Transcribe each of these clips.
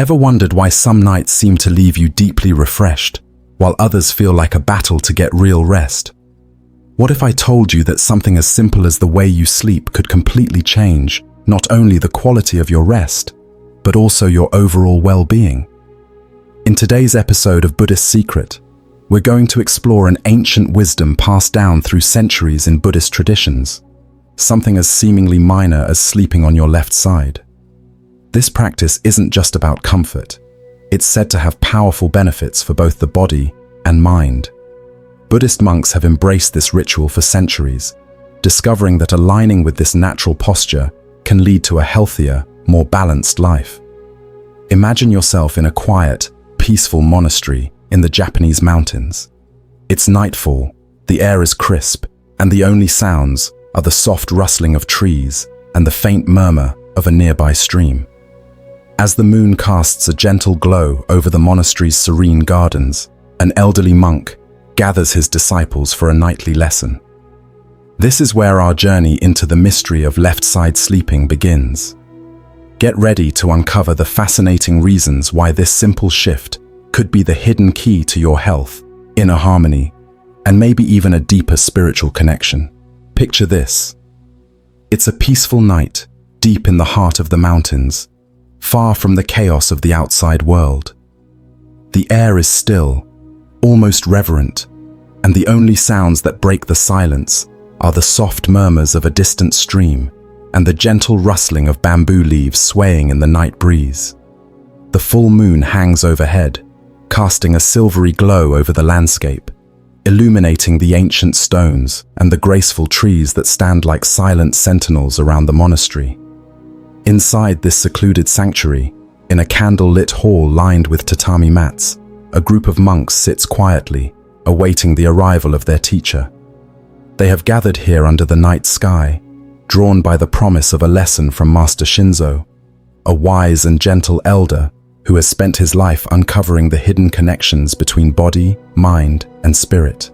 Ever wondered why some nights seem to leave you deeply refreshed, while others feel like a battle to get real rest? What if I told you that something as simple as the way you sleep could completely change not only the quality of your rest, but also your overall well-being? In today's episode of Buddhist Secret, we're going to explore an ancient wisdom passed down through centuries in Buddhist traditions, something as seemingly minor as sleeping on your left side. This practice isn't just about comfort. It's said to have powerful benefits for both the body and mind. Buddhist monks have embraced this ritual for centuries, discovering that aligning with this natural posture can lead to a healthier, more balanced life. Imagine yourself in a quiet, peaceful monastery in the Japanese mountains. It's nightfall, the air is crisp, and the only sounds are the soft rustling of trees and the faint murmur of a nearby stream. As the moon casts a gentle glow over the monastery's serene gardens, an elderly monk gathers his disciples for a nightly lesson. This is where our journey into the mystery of left-side sleeping begins. Get ready to uncover the fascinating reasons why this simple shift could be the hidden key to your health, inner harmony, and maybe even a deeper spiritual connection. Picture this. It's a peaceful night, deep in the heart of the mountains, far from the chaos of the outside world. The air is still, almost reverent, and the only sounds that break the silence are the soft murmurs of a distant stream and the gentle rustling of bamboo leaves swaying in the night breeze. The full moon hangs overhead, casting a silvery glow over the landscape, illuminating the ancient stones and the graceful trees that stand like silent sentinels around the monastery. Inside this secluded sanctuary, in a candle-lit hall lined with tatami mats, a group of monks sits quietly, awaiting the arrival of their teacher. They have gathered here under the night sky, drawn by the promise of a lesson from Master Shinzo, a wise and gentle elder who has spent his life uncovering the hidden connections between body, mind, and spirit.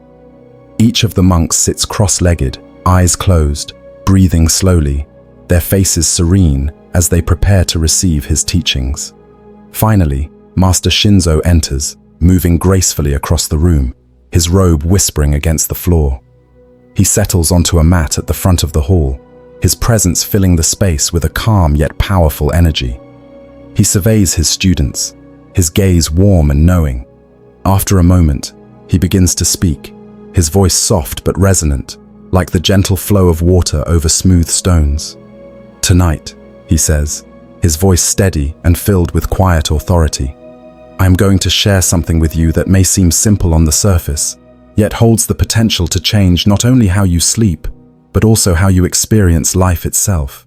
Each of the monks sits cross-legged, eyes closed, breathing slowly, their faces serene as they prepare to receive his teachings. Finally, Master Shinzo enters, moving gracefully across the room, his robe whispering against the floor. He settles onto a mat at the front of the hall, his presence filling the space with a calm yet powerful energy. He surveys his students, his gaze warm and knowing. After a moment, he begins to speak, his voice soft but resonant, like the gentle flow of water over smooth stones. "Tonight," he says, his voice steady and filled with quiet authority, "I am going to share something with you that may seem simple on the surface, yet holds the potential to change not only how you sleep, but also how you experience life itself."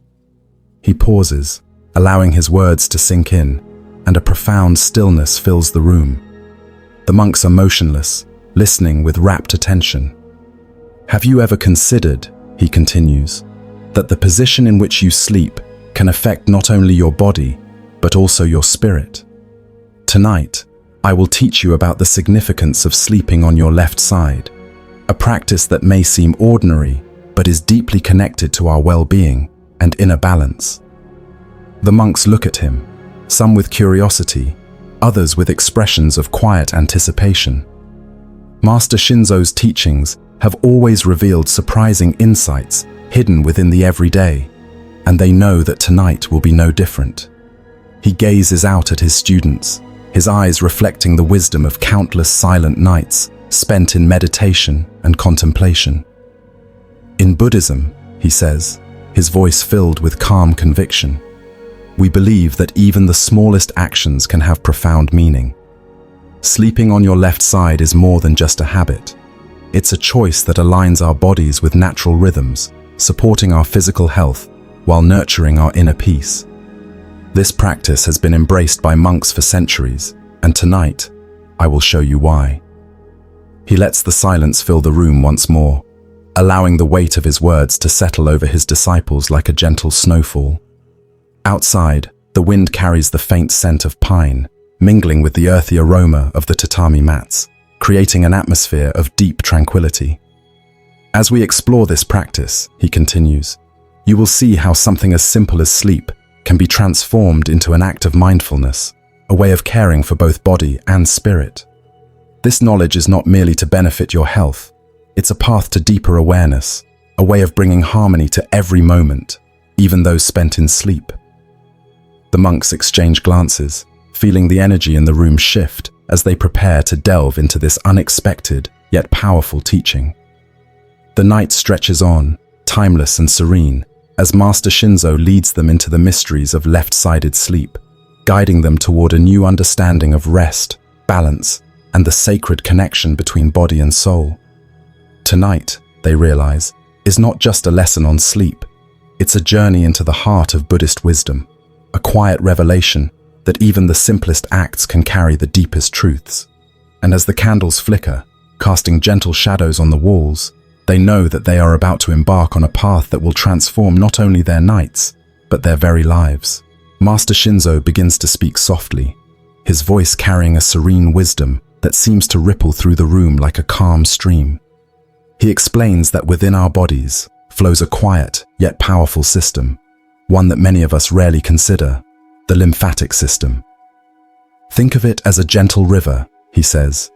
He pauses, allowing his words to sink in, and a profound stillness fills the room. The monks are motionless, listening with rapt attention. "Have you ever considered," he continues, "that the position in which you sleep can affect not only your body, but also your spirit? Tonight, I will teach you about the significance of sleeping on your left side, a practice that may seem ordinary, but is deeply connected to our well-being and inner balance." The monks look at him, some with curiosity, others with expressions of quiet anticipation. Master Shinzo's teachings have always revealed surprising insights hidden within the everyday, and they know that tonight will be no different. He gazes out at his students, his eyes reflecting the wisdom of countless silent nights spent in meditation and contemplation. "In Buddhism," he says, his voice filled with calm conviction, "we believe that even the smallest actions can have profound meaning. Sleeping on your left side is more than just a habit. It's a choice that aligns our bodies with natural rhythms, supporting our physical health while nurturing our inner peace. This practice has been embraced by monks for centuries, and tonight, I will show you why." He lets the silence fill the room once more, allowing the weight of his words to settle over his disciples like a gentle snowfall. Outside, the wind carries the faint scent of pine, mingling with the earthy aroma of the tatami mats, creating an atmosphere of deep tranquility. As we explore this practice, he continues, you will see how something as simple as sleep can be transformed into an act of mindfulness, a way of caring for both body and spirit. This knowledge is not merely to benefit your health, it's a path to deeper awareness, a way of bringing harmony to every moment, even those spent in sleep. The monks exchange glances, feeling the energy in the room shift as they prepare to delve into this unexpected yet powerful teaching. The night stretches on, timeless and serene, as Master Shinzo leads them into the mysteries of left-sided sleep, guiding them toward a new understanding of rest, balance, and the sacred connection between body and soul. Tonight, they realize, is not just a lesson on sleep, it's a journey into the heart of Buddhist wisdom, a quiet revelation that even the simplest acts can carry the deepest truths. And as the candles flicker, casting gentle shadows on the walls, they know that they are about to embark on a path that will transform not only their nights, but their very lives. Master Shinzo begins to speak softly, his voice carrying a serene wisdom that seems to ripple through the room like a calm stream. He explains that within our bodies flows a quiet yet powerful system, one that many of us rarely consider, the lymphatic system. Think of it as a gentle river, he says,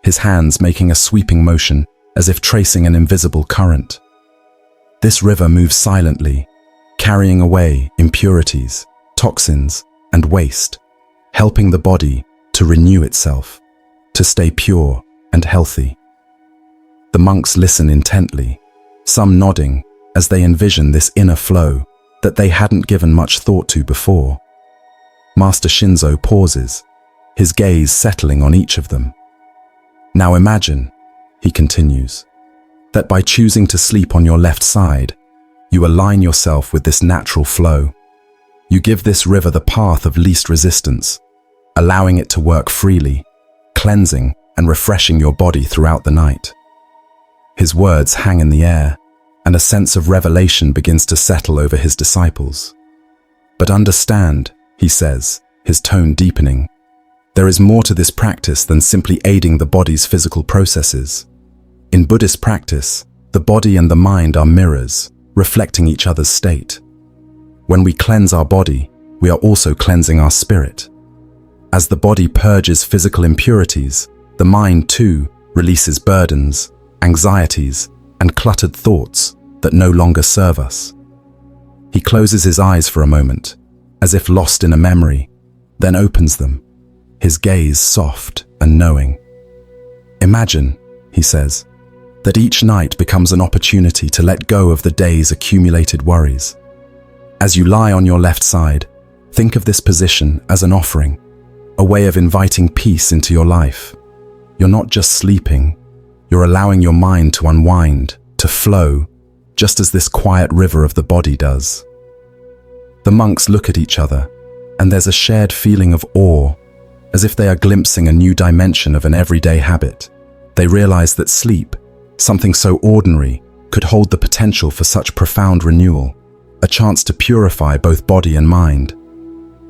his hands making a sweeping motion as if tracing an invisible current. This river moves silently, carrying away impurities, toxins, and waste, helping the body to renew itself, to stay pure and healthy. The monks listen intently, some nodding as they envision this inner flow that they hadn't given much thought to before. Master Shinzo pauses, his gaze settling on each of them. Now imagine, he continues, that by choosing to sleep on your left side, you align yourself with this natural flow. You give this river the path of least resistance, allowing it to work freely, cleansing and refreshing your body throughout the night. His words hang in the air, and a sense of revelation begins to settle over his disciples. But understand, he says, his tone deepening, there is more to this practice than simply aiding the body's physical processes. In Buddhist practice, the body and the mind are mirrors, reflecting each other's state. When we cleanse our body, we are also cleansing our spirit. As the body purges physical impurities, the mind too releases burdens, anxieties, and cluttered thoughts that no longer serve us. He closes his eyes for a moment, as if lost in a memory, then opens them, his gaze soft and knowing. Imagine, he says, that each night becomes an opportunity to let go of the day's accumulated worries. As you lie on your left side, think of this position as an offering, a way of inviting peace into your life. You're not just sleeping, you're allowing your mind to unwind, to flow, just as this quiet river of the body does. The monks look at each other, and there's a shared feeling of awe, as if they are glimpsing a new dimension of an everyday habit. They realize that sleep, something so ordinary, could hold the potential for such profound renewal, a chance to purify both body and mind.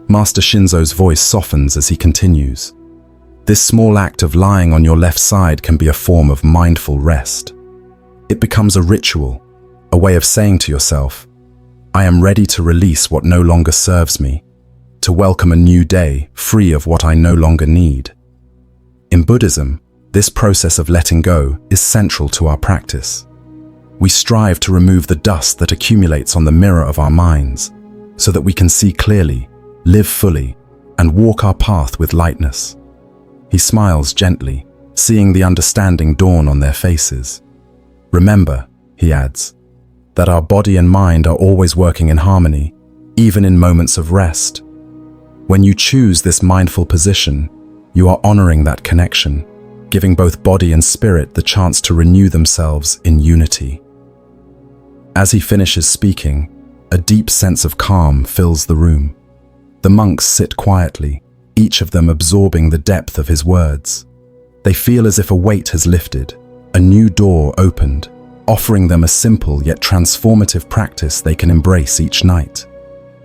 Master Shinzo's voice softens as he continues. This small act of lying on your left side can be a form of mindful rest. It becomes a ritual, a way of saying to yourself, I am ready to release what no longer serves me, to welcome a new day free of what I no longer need. In Buddhism, this process of letting go is central to our practice. We strive to remove the dust that accumulates on the mirror of our minds, so that we can see clearly, live fully, and walk our path with lightness. He smiles gently, seeing the understanding dawn on their faces. Remember, he adds, that our body and mind are always working in harmony, even in moments of rest. When you choose this mindful position, you are honoring that connection, giving both body and spirit the chance to renew themselves in unity. As he finishes speaking, a deep sense of calm fills the room. The monks sit quietly, each of them absorbing the depth of his words. They feel as if a weight has lifted, a new door opened, offering them a simple yet transformative practice they can embrace each night.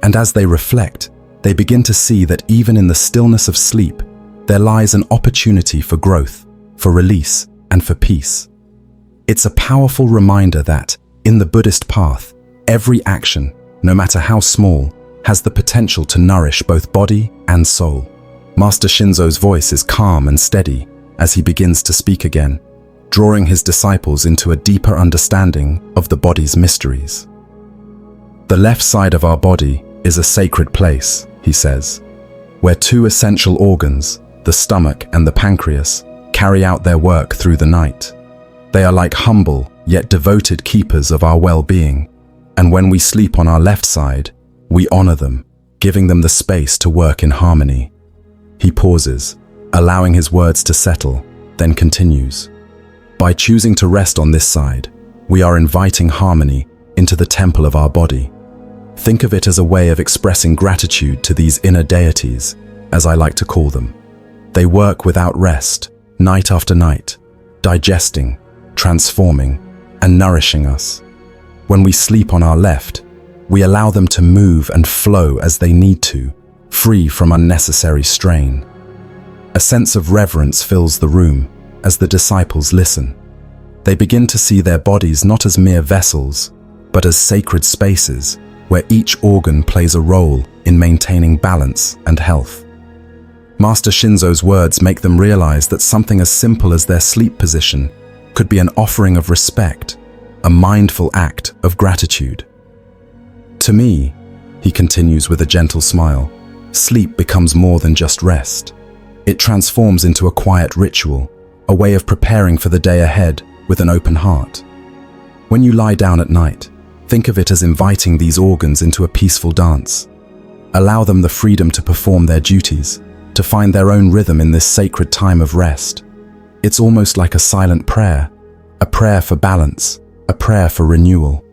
And as they reflect, they begin to see that even in the stillness of sleep, there lies an opportunity for growth, for release, and for peace. It's a powerful reminder that, in the Buddhist path, every action, no matter how small, has the potential to nourish both body and soul. Master Shinzo's voice is calm and steady as he begins to speak again, drawing his disciples into a deeper understanding of the body's mysteries. The left side of our body is a sacred place, he says, where two essential organs, the stomach and the pancreas, carry out their work through the night. They are like humble yet devoted keepers of our well-being, and when we sleep on our left side, we honor them, giving them the space to work in harmony. He pauses, allowing his words to settle, then continues. By choosing to rest on this side, we are inviting harmony into the temple of our body. Think of it as a way of expressing gratitude to these inner deities, as I like to call them. They work without rest, night after night, digesting, transforming, and nourishing us. When we sleep on our left, we allow them to move and flow as they need to, free from unnecessary strain. A sense of reverence fills the room as the disciples listen. They begin to see their bodies not as mere vessels, but as sacred spaces where each organ plays a role in maintaining balance and health. Master Shinzo's words make them realize that something as simple as their sleep position could be an offering of respect, a mindful act of gratitude. To me, he continues with a gentle smile, sleep becomes more than just rest. It transforms into a quiet ritual, a way of preparing for the day ahead with an open heart. When you lie down at night, think of it as inviting these organs into a peaceful dance. Allow them the freedom to perform their duties, to find their own rhythm in this sacred time of rest. It's almost like a silent prayer, a prayer for balance, a prayer for renewal.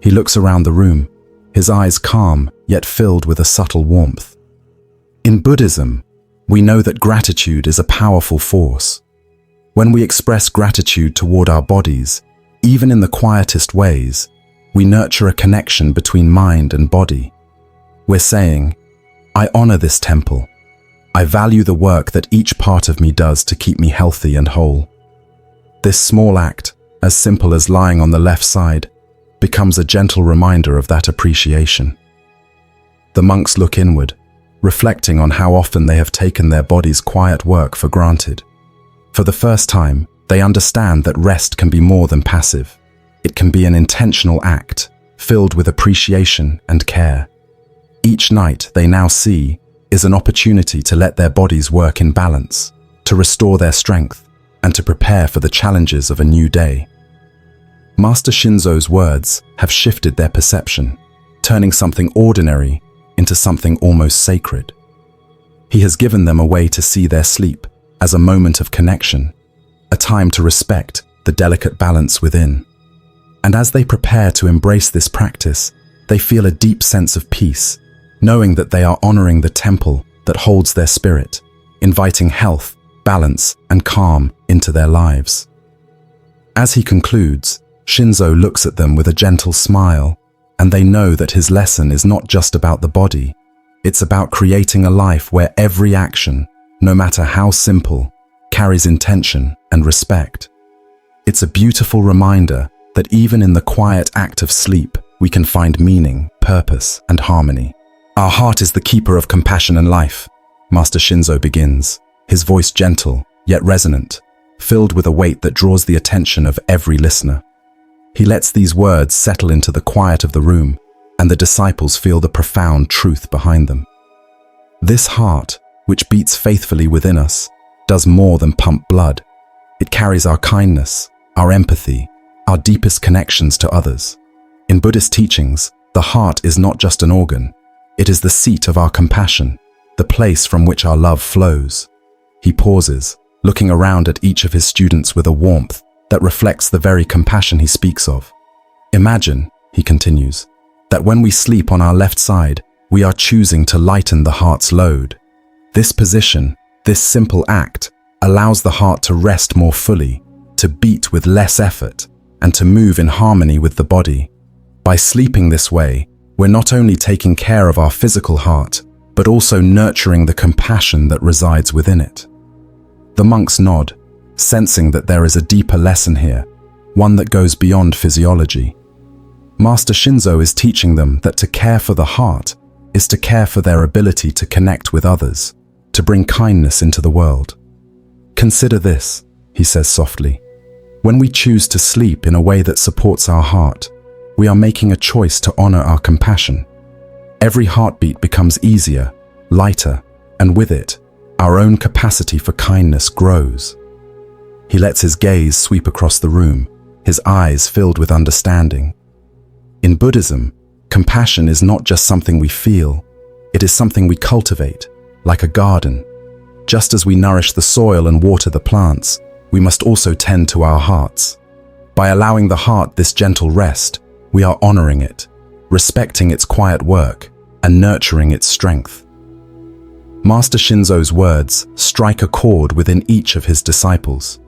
He looks around the room, his eyes calm yet filled with a subtle warmth. In Buddhism, we know that gratitude is a powerful force. When we express gratitude toward our bodies, even in the quietest ways, we nurture a connection between mind and body. We're saying, I honor this temple. I value the work that each part of me does to keep me healthy and whole. This small act, as simple as lying on the left side, becomes a gentle reminder of that appreciation. The monks look inward, reflecting on how often they have taken their body's quiet work for granted. For the first time, they understand that rest can be more than passive. It can be an intentional act, filled with appreciation and care. Each night they now see is an opportunity to let their bodies work in balance, to restore their strength, and to prepare for the challenges of a new day. Master Shinzo's words have shifted their perception, turning something ordinary into something almost sacred. He has given them a way to see their sleep as a moment of connection, a time to respect the delicate balance within. And as they prepare to embrace this practice, they feel a deep sense of peace, knowing that they are honoring the temple that holds their spirit, inviting health, balance, and calm into their lives. As he concludes, Shinzo looks at them with a gentle smile, and they know that his lesson is not just about the body. It's about creating a life where every action, no matter how simple, carries intention and respect. It's a beautiful reminder that even in the quiet act of sleep, we can find meaning, purpose, and harmony. Our heart is the keeper of compassion and life, Master Shinzo begins, his voice gentle, yet resonant, filled with a weight that draws the attention of every listener. He lets these words settle into the quiet of the room, and the disciples feel the profound truth behind them. This heart, which beats faithfully within us, does more than pump blood. It carries our kindness, our empathy, our deepest connections to others. In Buddhist teachings, the heart is not just an organ. It is the seat of our compassion, the place from which our love flows. He pauses, looking around at each of his students with a warmth that reflects the very compassion he speaks of. Imagine, he continues, that when we sleep on our left side, we are choosing to lighten the heart's load. This position, this simple act, allows the heart to rest more fully, to beat with less effort, and to move in harmony with the body. By sleeping this way, we're not only taking care of our physical heart, but also nurturing the compassion that resides within it. The monks nod, sensing that there is a deeper lesson here, one that goes beyond physiology. Master Shinzo is teaching them that to care for the heart is to care for their ability to connect with others, to bring kindness into the world. Consider this, he says softly. When we choose to sleep in a way that supports our heart, we are making a choice to honor our compassion. Every heartbeat becomes easier, lighter, and with it, our own capacity for kindness grows. He lets his gaze sweep across the room, his eyes filled with understanding. In Buddhism, compassion is not just something we feel, it is something we cultivate, like a garden. Just as we nourish the soil and water the plants, we must also tend to our hearts. By allowing the heart this gentle rest, we are honoring it, respecting its quiet work, and nurturing its strength. Master Shinzo's words strike a chord within each of his disciples.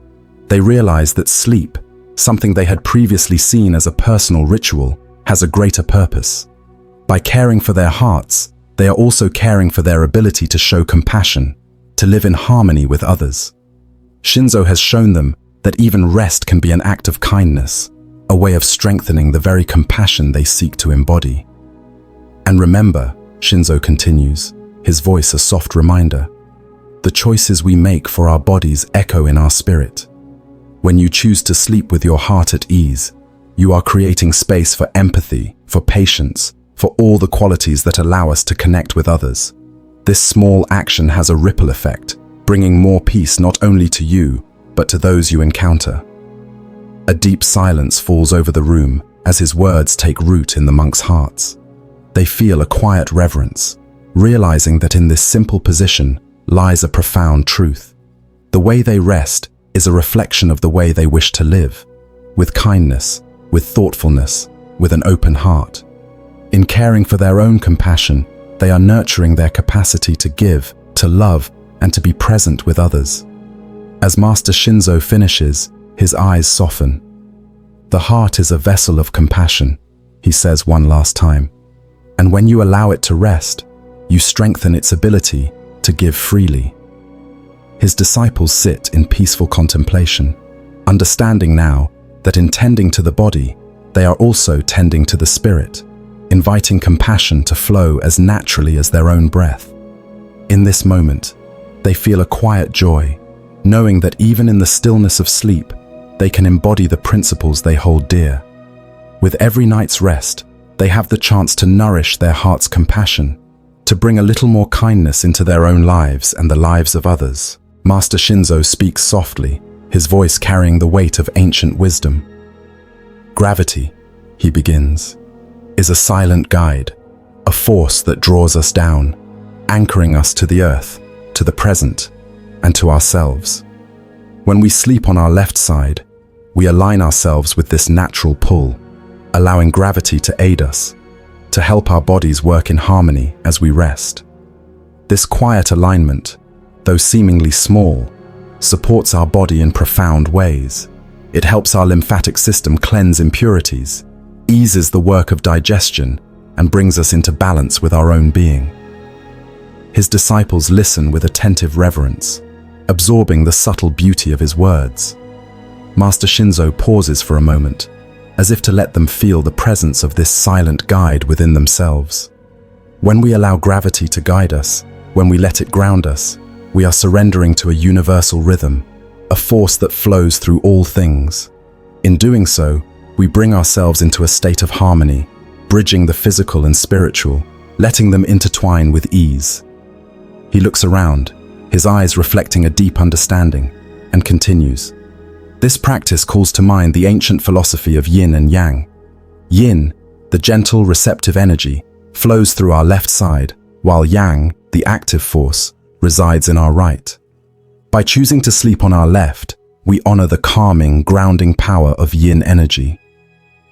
They realize that sleep, something they had previously seen as a personal ritual, has a greater purpose. By caring for their hearts, they are also caring for their ability to show compassion, to live in harmony with others. Shinzo has shown them that even rest can be an act of kindness, a way of strengthening the very compassion they seek to embody. And remember, Shinzo continues, his voice a soft reminder, the choices we make for our bodies echo in our spirit. When you choose to sleep with your heart at ease, you are creating space for empathy, for patience, for all the qualities that allow us to connect with others. This small action has a ripple effect, bringing more peace not only to you, but to those you encounter. A deep silence falls over the room as his words take root in the monks' hearts. They feel a quiet reverence, realizing that in this simple position lies a profound truth. The way they rest is a reflection of the way they wish to live, with kindness, with thoughtfulness, with an open heart. In caring for their own compassion, they are nurturing their capacity to give, to love, and to be present with others. As Master Shinzo finishes, his eyes soften. The heart is a vessel of compassion, he says one last time, and when you allow it to rest, you strengthen its ability to give freely. His disciples sit in peaceful contemplation, understanding now that in tending to the body, they are also tending to the spirit, inviting compassion to flow as naturally as their own breath. In this moment, they feel a quiet joy, knowing that even in the stillness of sleep, they can embody the principles they hold dear. With every night's rest, they have the chance to nourish their heart's compassion, to bring a little more kindness into their own lives and the lives of others. Master Shinzo speaks softly, his voice carrying the weight of ancient wisdom. Gravity, he begins, is a silent guide, a force that draws us down, anchoring us to the earth, to the present, and to ourselves. When we sleep on our left side, we align ourselves with this natural pull, allowing gravity to aid us, to help our bodies work in harmony as we rest. This quiet alignment, though seemingly small, supports our body in profound ways. It helps our lymphatic system cleanse impurities, eases the work of digestion, and brings us into balance with our own being. His disciples listen with attentive reverence, absorbing the subtle beauty of his words. Master Shinzo pauses for a moment, as if to let them feel the presence of this silent guide within themselves. When we allow gravity to guide us, when we let it ground us, we are surrendering to a universal rhythm, a force that flows through all things. In doing so, we bring ourselves into a state of harmony, bridging the physical and spiritual, letting them intertwine with ease. He looks around, his eyes reflecting a deep understanding, and continues. This practice calls to mind the ancient philosophy of yin and yang. Yin, the gentle, receptive energy, flows through our left side, while yang, the active force, resides in our right. By choosing to sleep on our left, we honor the calming, grounding power of yin energy.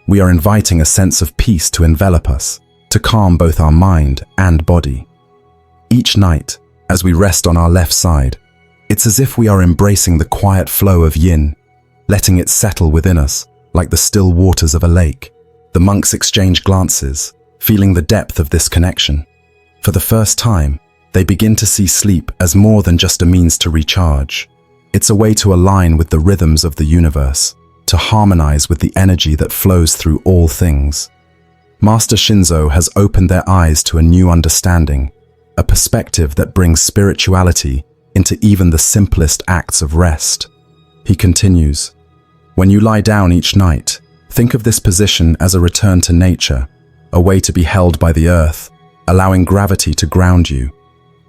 We are inviting a sense of peace to envelop us, to calm both our mind and body. Each night, as we rest on our left side, it's as if we are embracing the quiet flow of yin, letting it settle within us like the still waters of a lake. The monks exchange glances, feeling the depth of this connection. For the first time, they begin to see sleep as more than just a means to recharge. It's a way to align with the rhythms of the universe, to harmonize with the energy that flows through all things. Master Shinzo has opened their eyes to a new understanding. a perspective that brings spirituality into even the simplest acts of rest. He continues, "When you lie down each night, think of this position as a return to nature, a way to be held by the earth, allowing gravity to ground you.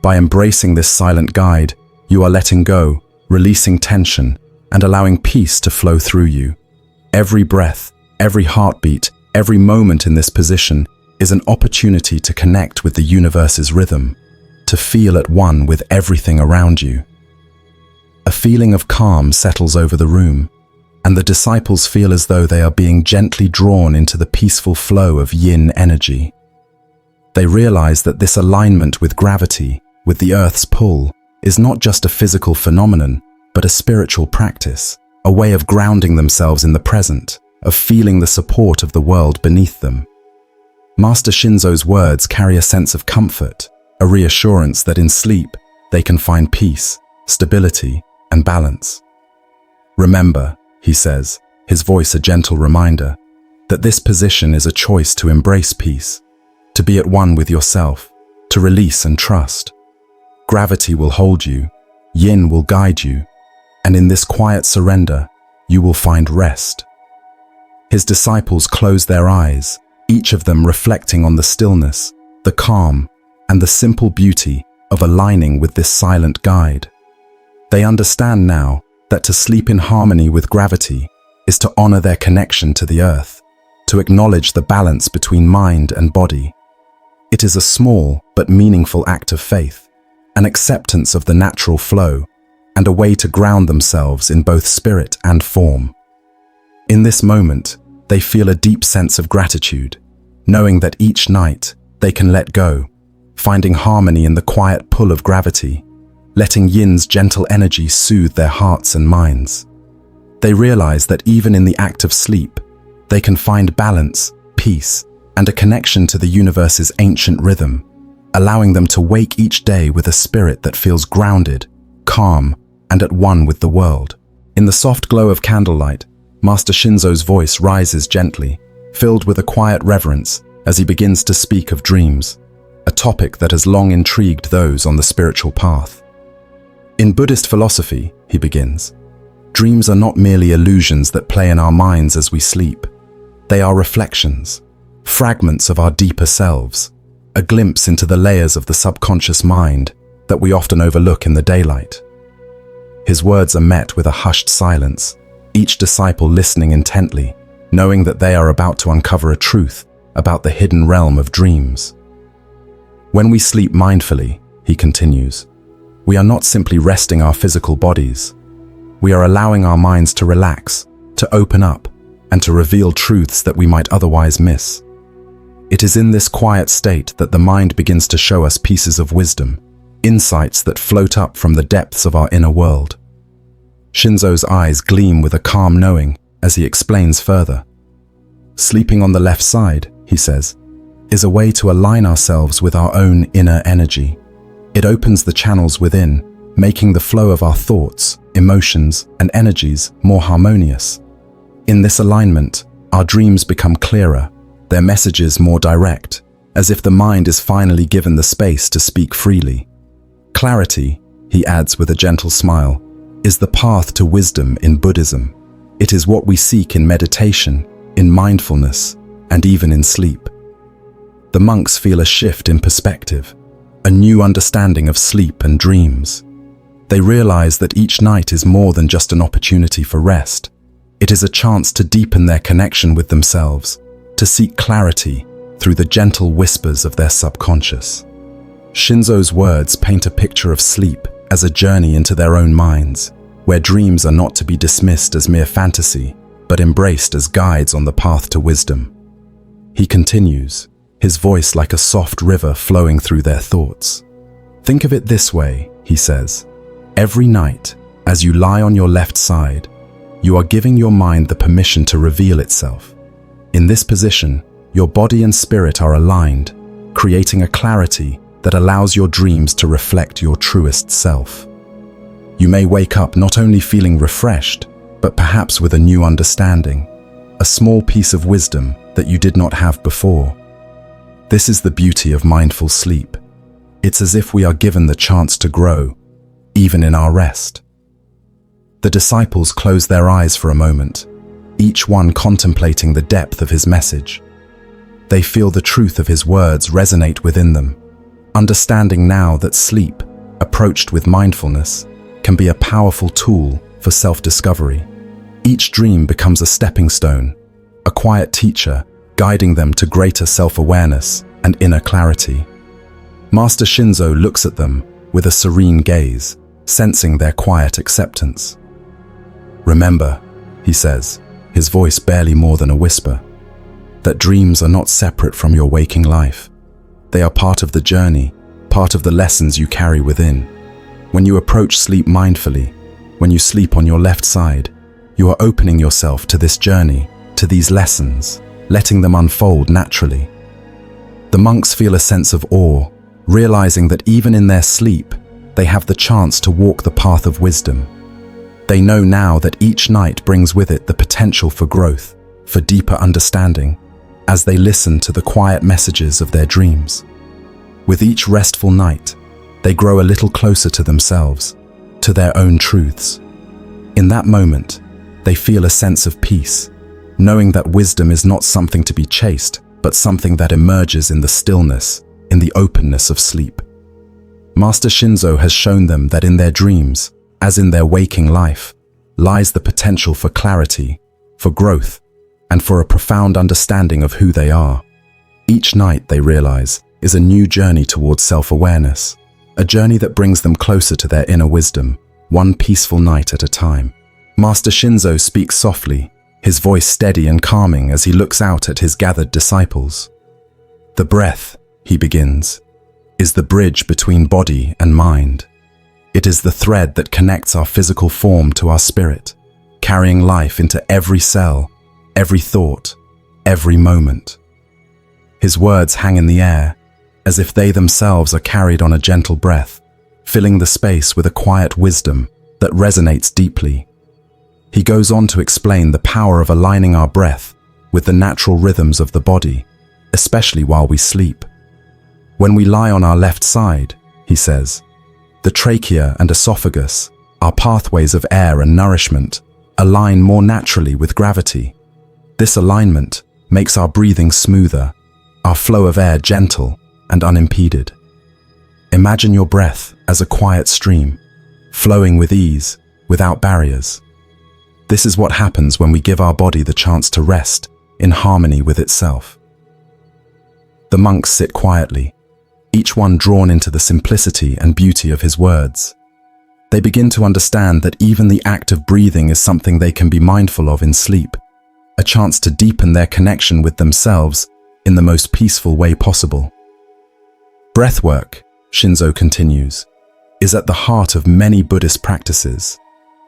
By embracing this silent guide, you are letting go, releasing tension, and allowing peace to flow through you. Every breath, every heartbeat, every moment in this position is an opportunity to connect with the universe's rhythm, to feel at one with everything around you." A feeling of calm settles over the room, and the disciples feel as though they are being gently drawn into the peaceful flow of yin energy. They realize that this alignment with gravity, with the earth's pull, is not just a physical phenomenon, but a spiritual practice, a way of grounding themselves in the present, of feeling the support of the world beneath them. Master Shinzo's words carry a sense of comfort, a reassurance that in sleep they can find peace, stability, and balance. "Remember," he says, his voice a gentle reminder, "that this position is a choice to embrace peace, to be at one with yourself, to release and trust. Gravity will hold you, yin will guide you, and in this quiet surrender, you will find rest." His disciples close their eyes, each of them reflecting on the stillness, the calm, and the simple beauty of aligning with this silent guide. They understand now that to sleep in harmony with gravity is to honor their connection to the earth, to acknowledge the balance between mind and body. It is a small but meaningful act of faith, an acceptance of the natural flow, and a way to ground themselves in both spirit and form. In this moment, they feel a deep sense of gratitude, knowing that each night they can let go, finding harmony in the quiet pull of gravity, letting yin's gentle energy soothe their hearts and minds. They realize that even in the act of sleep, they can find balance, peace, and a connection to the universe's ancient rhythm, allowing them to wake each day with a spirit that feels grounded, calm, and at one with the world. In the soft glow of candlelight, Master Shinzo's voice rises gently, filled with a quiet reverence as he begins to speak of dreams, a topic that has long intrigued those on the spiritual path. In Buddhist philosophy, he begins, dreams are not merely illusions that play in our minds as we sleep. They are reflections, fragments of our deeper selves, a glimpse into the layers of the subconscious mind that we often overlook in the daylight. His words are met with a hushed silence, each disciple listening intently, knowing that they are about to uncover a truth about the hidden realm of dreams. When we sleep mindfully, he continues, we are not simply resting our physical bodies. We are allowing our minds to relax, to open up, and to reveal truths that we might otherwise miss. It is in this quiet state that the mind begins to show us pieces of wisdom, insights that float up from the depths of our inner world. Shinzo's eyes gleam with a calm knowing as he explains further. Sleeping on the left side, he says, is a way to align ourselves with our own inner energy. It opens the channels within, making the flow of our thoughts, emotions, and energies more harmonious. In this alignment, our dreams become clearer, their messages more direct, as if the mind is finally given the space to speak freely. Clarity, he adds with a gentle smile, is the path to wisdom in Buddhism. It is what we seek in meditation, in mindfulness, and even in sleep. The monks feel a shift in perspective, a new understanding of sleep and dreams. They realize that each night is more than just an opportunity for rest. It is a chance to deepen their connection with themselves, to seek clarity through the gentle whispers of their subconscious. Shinzo's words paint a picture of sleep as a journey into their own minds, where dreams are not to be dismissed as mere fantasy, but embraced as guides on the path to wisdom. He continues, his voice like a soft river flowing through their thoughts. Think of it this way, he says. Every night, as you lie on your left side, you are giving your mind the permission to reveal itself. In this position, your body and spirit are aligned, creating a clarity that allows your dreams to reflect your truest self. You may wake up not only feeling refreshed, but perhaps with a new understanding, a small piece of wisdom that you did not have before. This is the beauty of mindful sleep. It's as if we are given the chance to grow, even in our rest. The disciples close their eyes for a moment, each one contemplating the depth of his message. They feel the truth of his words resonate within them, understanding now that sleep, approached with mindfulness, can be a powerful tool for self-discovery. Each dream becomes a stepping stone, a quiet teacher guiding them to greater self-awareness and inner clarity. Master Shinzo looks at them with a serene gaze, sensing their quiet acceptance. "Remember," he says, his voice barely more than a whisper, "that dreams are not separate from your waking life. They are part of the journey, part of the lessons you carry within. When you approach sleep mindfully, when you sleep on your left side, you are opening yourself to this journey, to these lessons, letting them unfold naturally." The monks feel a sense of awe, realizing that even in their sleep, they have the chance to walk the path of wisdom. They know now that each night brings with it the potential for growth, for deeper understanding, as they listen to the quiet messages of their dreams. With each restful night, they grow a little closer to themselves, to their own truths. In that moment, they feel a sense of peace, knowing that wisdom is not something to be chased, but something that emerges in the stillness, in the openness of sleep. Master Shinzo has shown them that in their dreams, as in their waking life, lies the potential for clarity, for growth, and for a profound understanding of who they are. Each night, they realize, is a new journey towards self-awareness, a journey that brings them closer to their inner wisdom, one peaceful night at a time. Master Shinzo speaks softly, his voice steady and calming as he looks out at his gathered disciples. "The breath," he begins, "is the bridge between body and mind. It is the thread that connects our physical form to our spirit, carrying life into every cell, every thought, every moment." His words hang in the air, as if they themselves are carried on a gentle breath, filling the space with a quiet wisdom that resonates deeply. He goes on to explain the power of aligning our breath with the natural rhythms of the body, especially while we sleep. When we lie on our left side, he says, the trachea and esophagus, our pathways of air and nourishment, align more naturally with gravity. This alignment makes our breathing smoother, our flow of air gentle and unimpeded. Imagine your breath as a quiet stream, flowing with ease, without barriers. This is what happens when we give our body the chance to rest in harmony with itself. The monks sit quietly, each one drawn into the simplicity and beauty of his words. They begin to understand that even the act of breathing is something they can be mindful of in sleep, a chance to deepen their connection with themselves in the most peaceful way possible. Breathwork, Shinzo continues, is at the heart of many Buddhist practices.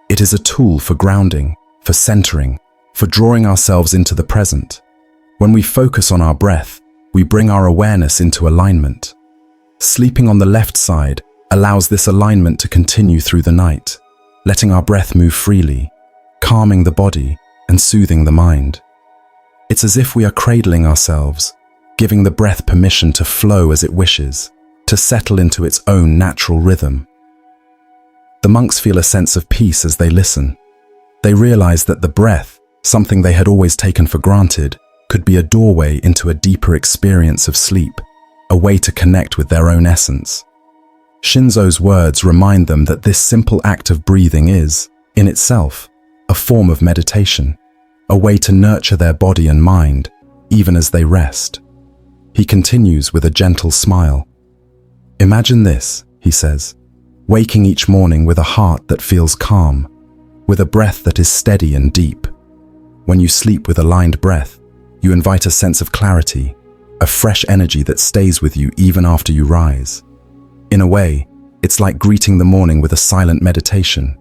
It is a tool for grounding, for centering, for drawing ourselves into the present. When we focus on our breath, we bring our awareness into alignment. Sleeping on the left side allows this alignment to continue through the night, letting our breath move freely, calming the body and soothing the mind. It's as if we are cradling ourselves, giving the breath permission to flow as it wishes, to settle into its own natural rhythm. The monks feel a sense of peace as they listen. They realize that the breath, something they had always taken for granted, could be a doorway into a deeper experience of sleep, a way to connect with their own essence. Shinzo's words remind them that this simple act of breathing is, in itself, a form of meditation, a way to nurture their body and mind, even as they rest. He continues with a gentle smile. Imagine this, he says, waking each morning with a heart that feels calm, with a breath that is steady and deep. When you sleep with aligned breath, you invite a sense of clarity, a fresh energy that stays with you even after you rise. In a way, it's like greeting the morning with a silent meditation,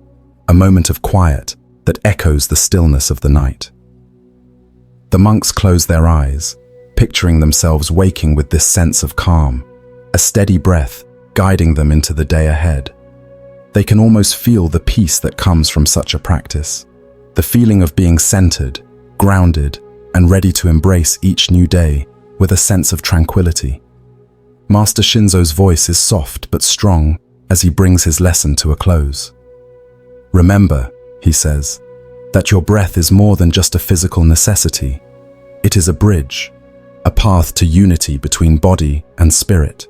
a moment of quiet that echoes the stillness of the night. The monks close their eyes, picturing themselves waking with this sense of calm, a steady breath guiding them into the day ahead. They can almost feel the peace that comes from such a practice, the feeling of being centered, grounded, and ready to embrace each new day with a sense of tranquility. Master Shinzo's voice is soft but strong as he brings his lesson to a close. Remember, he says, that your breath is more than just a physical necessity. It is a bridge, a path to unity between body and spirit.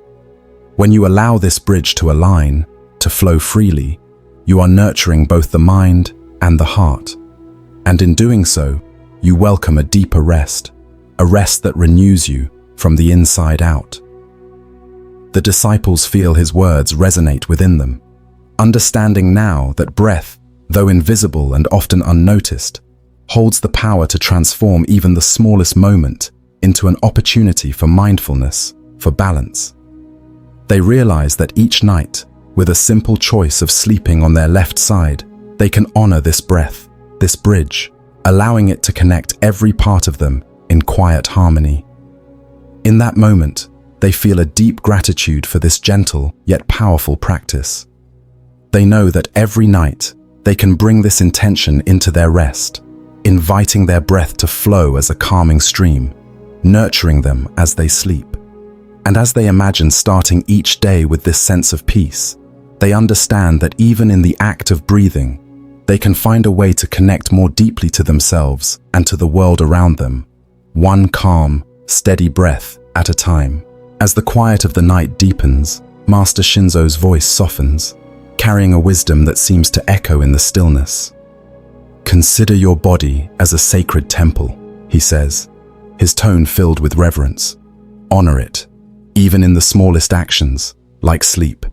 When you allow this bridge to align, to flow freely, you are nurturing both the mind and the heart. And in doing so, you welcome a deeper rest, a rest that renews you from the inside out. The disciples feel his words resonate within them, understanding now that breath, though invisible and often unnoticed, holds the power to transform even the smallest moment into an opportunity for mindfulness, for balance. They realize that each night, with a simple choice of sleeping on their left side, they can honor this breath, this bridge, allowing it to connect every part of them in quiet harmony. In that moment, they feel a deep gratitude for this gentle yet powerful practice. They know that every night they can bring this intention into their rest, inviting their breath to flow as a calming stream, nurturing them as they sleep. And as they imagine starting each day with this sense of peace, they understand that even in the act of breathing, they can find a way to connect more deeply to themselves and to the world around them, one calm, steady breath at a time. As the quiet of the night deepens, Master Shinzo's voice softens, carrying a wisdom that seems to echo in the stillness. Consider your body as a sacred temple, he says, his tone filled with reverence. Honor it, even in the smallest actions, like sleep.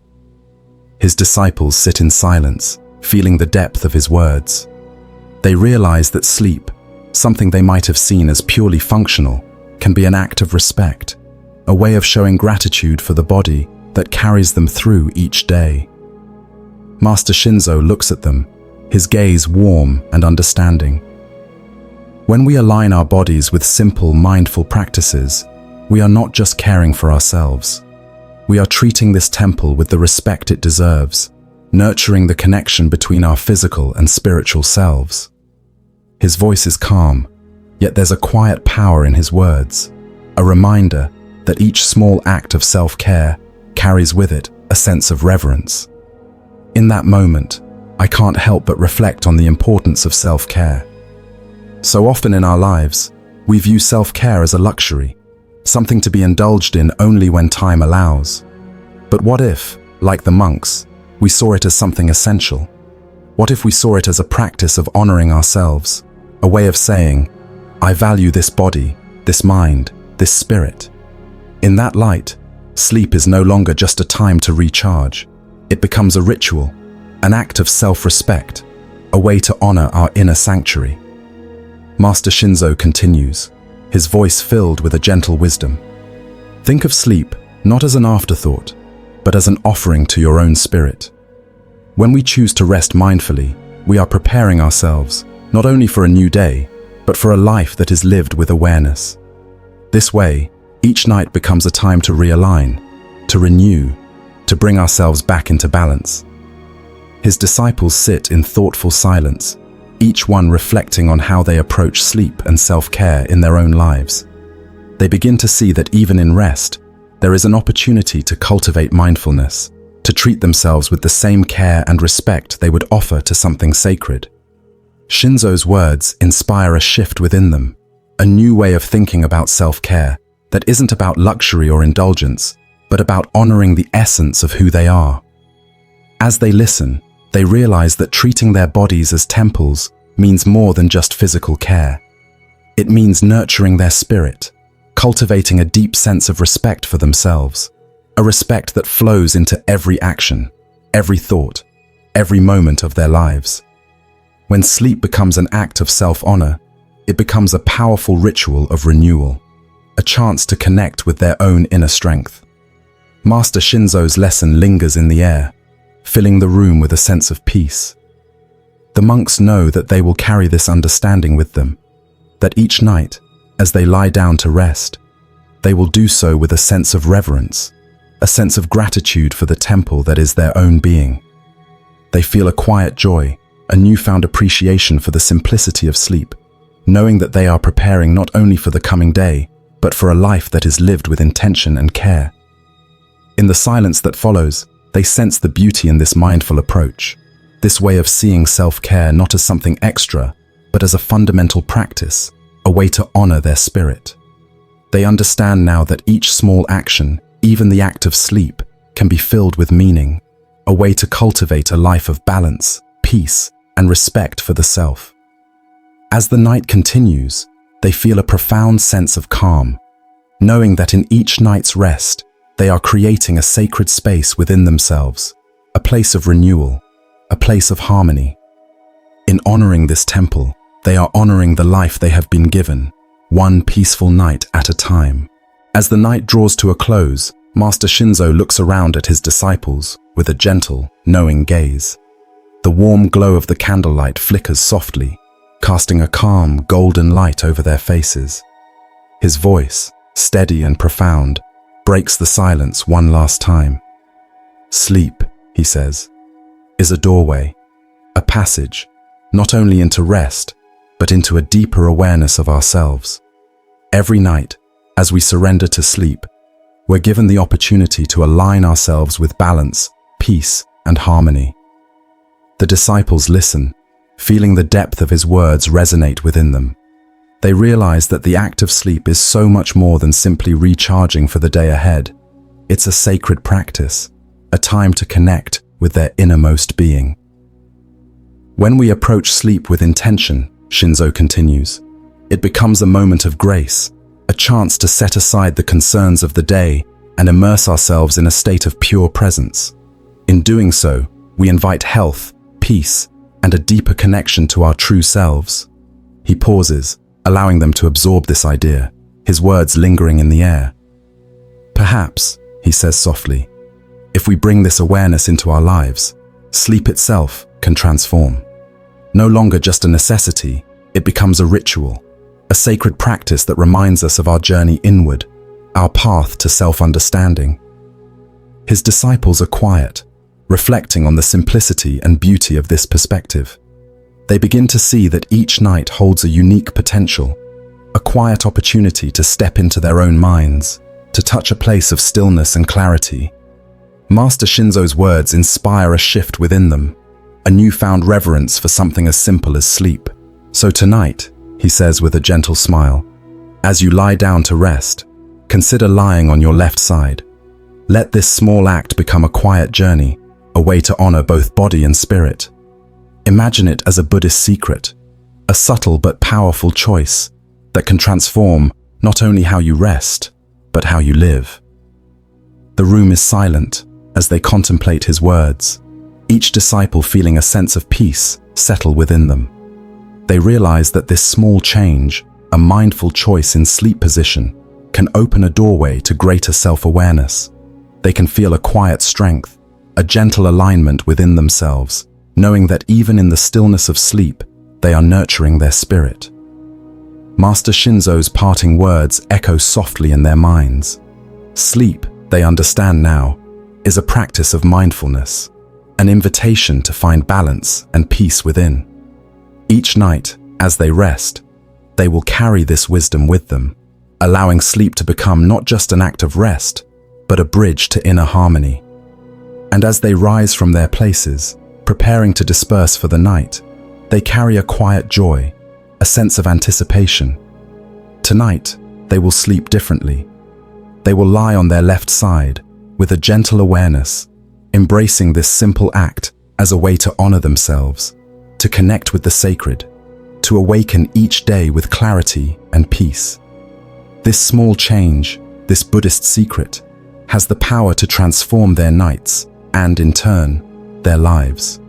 His disciples sit in silence, feeling the depth of his words. They realize that sleep, something they might have seen as purely functional, can be an act of respect, a way of showing gratitude for the body that carries them through each day. Master Shinzo looks at them, his gaze warm and understanding. When we align our bodies with simple, mindful practices, we are not just caring for ourselves. We are treating this temple with the respect it deserves, nurturing the connection between our physical and spiritual selves. His voice is calm, yet there's a quiet power in his words, a reminder that each small act of self-care carries with it a sense of reverence. In that moment, I can't help but reflect on the importance of self-care. So often in our lives, we view self-care as a luxury, something to be indulged in only when time allows. But what if, like the monks, we saw it as something essential? What if we saw it as a practice of honoring ourselves, a way of saying, I value this body, this mind, this spirit? In that light, sleep is no longer just a time to recharge. It becomes a ritual, an act of self-respect, a way to honor our inner sanctuary. Master Shinzo continues, his voice filled with a gentle wisdom. Think of sleep not as an afterthought, but as an offering to your own spirit. When we choose to rest mindfully, we are preparing ourselves not only for a new day, but for a life that is lived with awareness. This way, each night becomes a time to realign, to renew, to bring ourselves back into balance. His disciples sit in thoughtful silence, each one reflecting on how they approach sleep and self-care in their own lives. They begin to see that even in rest, there is an opportunity to cultivate mindfulness, to treat themselves with the same care and respect they would offer to something sacred. Shinzo's words inspire a shift within them, a new way of thinking about self-care that isn't about luxury or indulgence, but about honoring the essence of who they are. As they listen, they realize that treating their bodies as temples means more than just physical care. It means nurturing their spirit, cultivating a deep sense of respect for themselves, a respect that flows into every action, every thought, every moment of their lives. When sleep becomes an act of self-honor, it becomes a powerful ritual of renewal, a chance to connect with their own inner strength. Master Shinzo's lesson lingers in the air, filling the room with a sense of peace. The monks know that they will carry this understanding with them, that each night, as they lie down to rest, they will do so with a sense of reverence, a sense of gratitude for the temple that is their own being. They feel a quiet joy, a newfound appreciation for the simplicity of sleep, knowing that they are preparing not only for the coming day, but for a life that is lived with intention and care. In the silence that follows, they sense the beauty in this mindful approach, this way of seeing self-care not as something extra, but as a fundamental practice, a way to honor their spirit. They understand now that each small action, even the act of sleep, can be filled with meaning, a way to cultivate a life of balance, peace, and respect for the self. As the night continues, they feel a profound sense of calm, knowing that in each night's rest, they are creating a sacred space within themselves, a place of renewal, a place of harmony. In honoring this temple, they are honoring the life they have been given, one peaceful night at a time. As the night draws to a close, Master Shinzo looks around at his disciples with a gentle, knowing gaze. The warm glow of the candlelight flickers softly, casting a calm, golden light over their faces. His voice, steady and profound, breaks the silence one last time. Sleep, he says, is a doorway, a passage, not only into rest, but into a deeper awareness of ourselves. Every night, as we surrender to sleep, we're given the opportunity to align ourselves with balance, peace, and harmony. The disciples listen, feeling the depth of his words resonate within them. They realize that the act of sleep is so much more than simply recharging for the day ahead. It's a sacred practice, a time to connect with their innermost being. When we approach sleep with intention, Shinzo continues, it becomes a moment of grace, a chance to set aside the concerns of the day and immerse ourselves in a state of pure presence. In doing so, we invite health, peace, and a deeper connection to our true selves. He pauses, allowing them to absorb this idea, his words lingering in the air. Perhaps, he says softly, if we bring this awareness into our lives, sleep itself can transform. No longer just a necessity, it becomes a ritual, a sacred practice that reminds us of our journey inward, our path to self-understanding. His disciples are quiet, reflecting on the simplicity and beauty of this perspective. They begin to see that each night holds a unique potential, a quiet opportunity to step into their own minds, to touch a place of stillness and clarity. Master Shinzo's words inspire a shift within them, a newfound reverence for something as simple as sleep. So tonight, he says with a gentle smile, as you lie down to rest, consider lying on your left side. Let this small act become a quiet journey, a way to honor both body and spirit. Imagine it as a Buddhist secret, a subtle but powerful choice that can transform not only how you rest, but how you live. The room is silent as they contemplate his words, each disciple feeling a sense of peace settle within them. They realize that this small change, a mindful choice in sleep position, can open a doorway to greater self-awareness. They can feel a quiet strength, a gentle alignment within themselves, knowing that even in the stillness of sleep, they are nurturing their spirit. Master Shinzo's parting words echo softly in their minds. Sleep, they understand now, is a practice of mindfulness, an invitation to find balance and peace within. Each night, as they rest, they will carry this wisdom with them, allowing sleep to become not just an act of rest, but a bridge to inner harmony. And as they rise from their places, preparing to disperse for the night, they carry a quiet joy, a sense of anticipation. Tonight, they will sleep differently. They will lie on their left side with a gentle awareness, embracing this simple act as a way to honor themselves, to connect with the sacred, to awaken each day with clarity and peace. This small change, this Buddhist secret, has the power to transform their nights and, in turn, their lives.